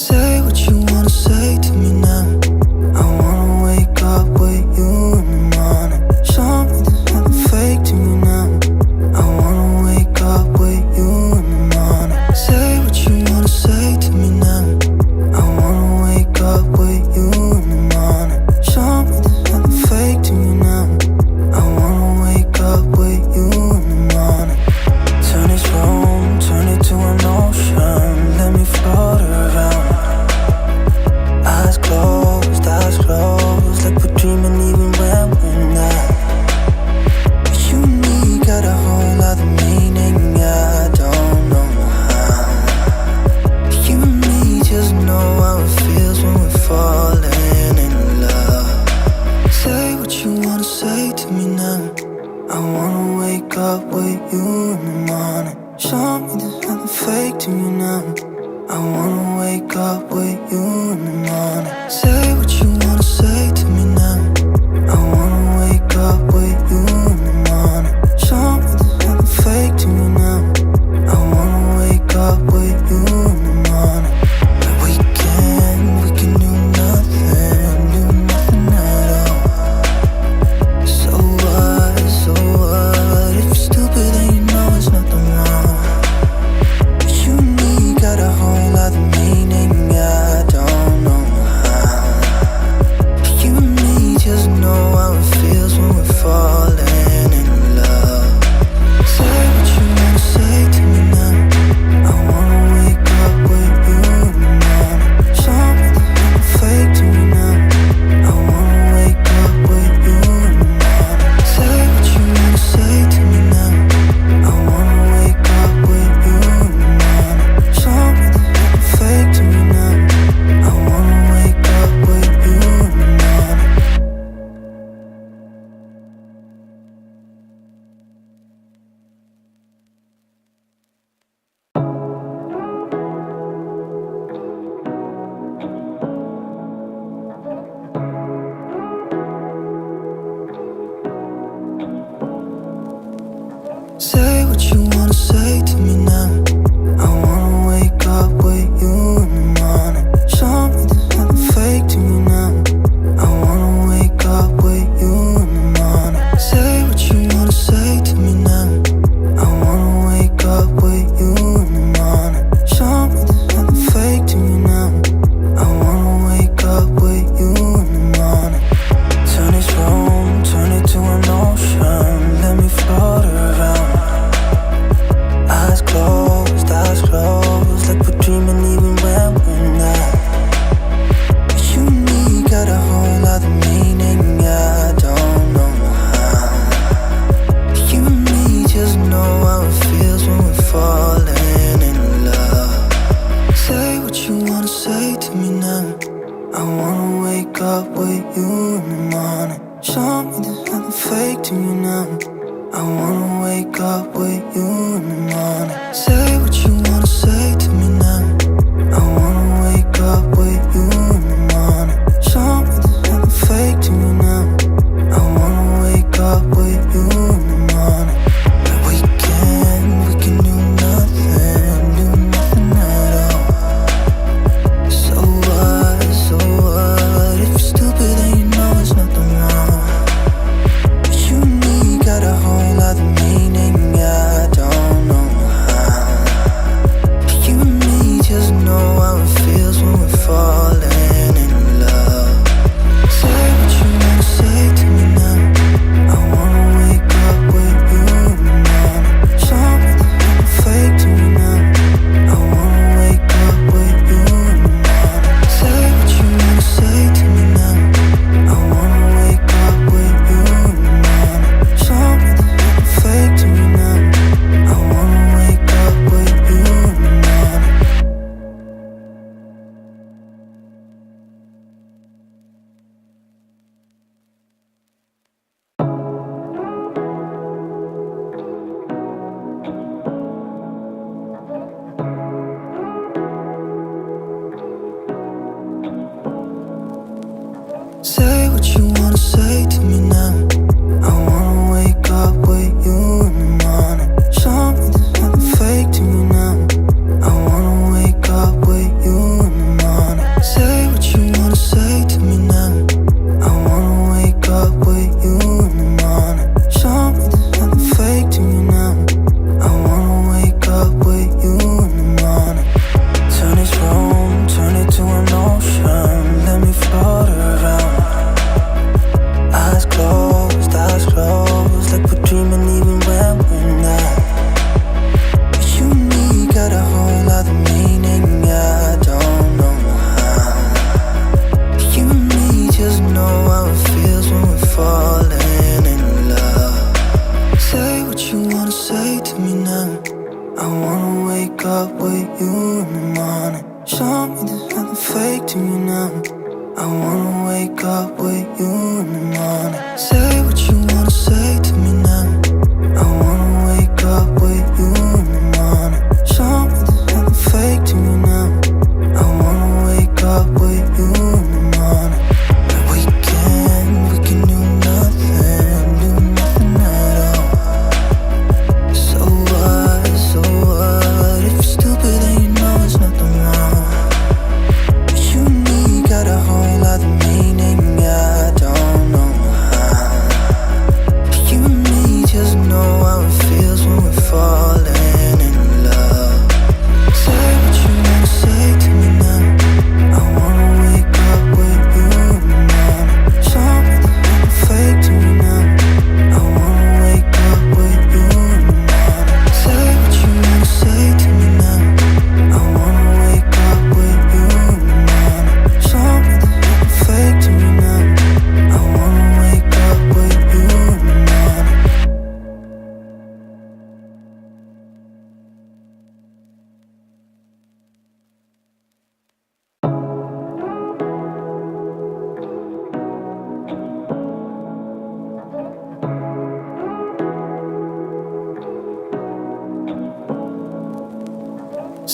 Say what you wanna say to me now. I wanna wake up with you in the morning. Show me there's nothing fake to me now. I wanna wake up with you in the morning. Say what you wanna say to me now. I wanna wake up with you in the morning. Show me there's nothing fake to me now. I wanna wake up with you in the morning. Turn this room, turn it to an ocean. Let me float around. Eyes closed, like we're dreaming even when we're not. You and me got a whole other meaning, I don't know how. You and me just know how it feels when we're falling in love. Say what you wanna say to me now. I wanna wake up with you in the morning. Show me there's nothing fake to me now. I wanna wake up with you in the morning. Say what you wanna say to me now. I wanna wake up with you in the morning. Show me there's nothing fake to me now. I wanna wake up with you in the morning. Like we can do nothing at all. So what, if you're stupid then you know it's nothing wrong. You and me got a whole other meaning, I don't know how. You and me just know how it feels when we're falling in love. Say what you wanna say to me now. I wanna wake up with you in the morning. Show me there's nothing fake to me now. I wanna wake up with you in the morning. Say what you wanna say to me now. I wanna wake up with you in the morning. Show me there's nothing fake to me now. I wanna wake up with you in the morning. Say what you wanna say to me now. I wanna wake up with you in the morning. Show me there's nothing fake to me now. I wanna wake up with you in the morning. Say what you wanna say to me now. I wanna wake up with you in the morning. Show me there's nothing fake to me now. I wanna wake up with you in the morning. Turn this room, turn it to an ocean. Let me float around. Eyes closed, like we're dreaming even when we're not. You and me got a whole other meaning, I don't know how. You and me just know how it feels when we're falling in love. Say what you wanna say to me now. I wanna wake up with you in the morning. Show me there's nothing fake to me now. I wanna wake up with you in the morning. Say what you wanna say to me now. I wanna wake up with you in the morning. Show me there's nothing fake to me now. I wanna wake up with you in the morning. Like we can do nothing at all. So what, if you're stupid then you know it's nothing wrong. You and me got a whole other meaning, I don't know how. to me now? I wanna wake up with you in the morning. Show me there's nothing fake to me now. I wanna wake up with you in the morning. Say what you wanna say to me now. I wanna wake up with you in the morning. Show me there's nothing fake to me now. I wanna wake up with you in the morning. We can do nothing at all. So what, if you're stupid then you know there's nothing wrong. You and me got a whole other meaning, I don't know how. You and me just know how it feels when we're falling in love. Say what you wanna say to me now. I wanna wake up with you in the morning. Show me there's nothing fake to me now. I wanna wake up with you in the morning. Say what you wanna say to me now. I wanna wake up with you in the morning. Show me there's nothing fake to me now. I wanna wake up with you in the morning.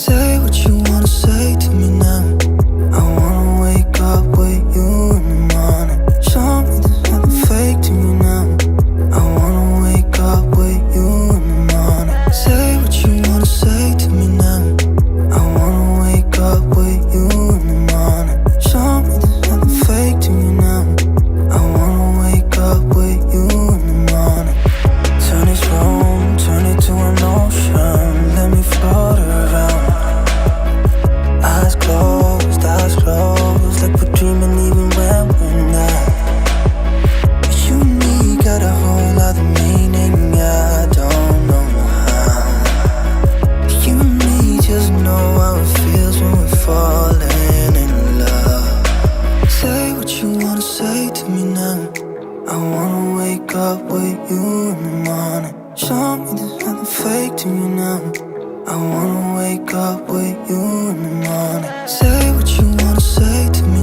Say what you wanna say to me now. I wanna wake up with you in the morning. Show me there's nothing fake to me now. I wanna wake up with you in the morning. Say what you wanna say to me now. I wanna wake up with you in the morning. Show me there's nothing fake to me now. I wanna wake up with you in the morning. Turn this room, turn it to an ocean. Let me float around. Eyes closed, like we're dreaming even when we're not. You and me got a whole other meaning, I don't know how. You and me just know how it feels when we're falling in love. Say what you wanna say to me now. I wanna wake up with you in the morning. Show me there's nothing fake to me now. I wanna wake up with you in the morning. Say what you wanna say to me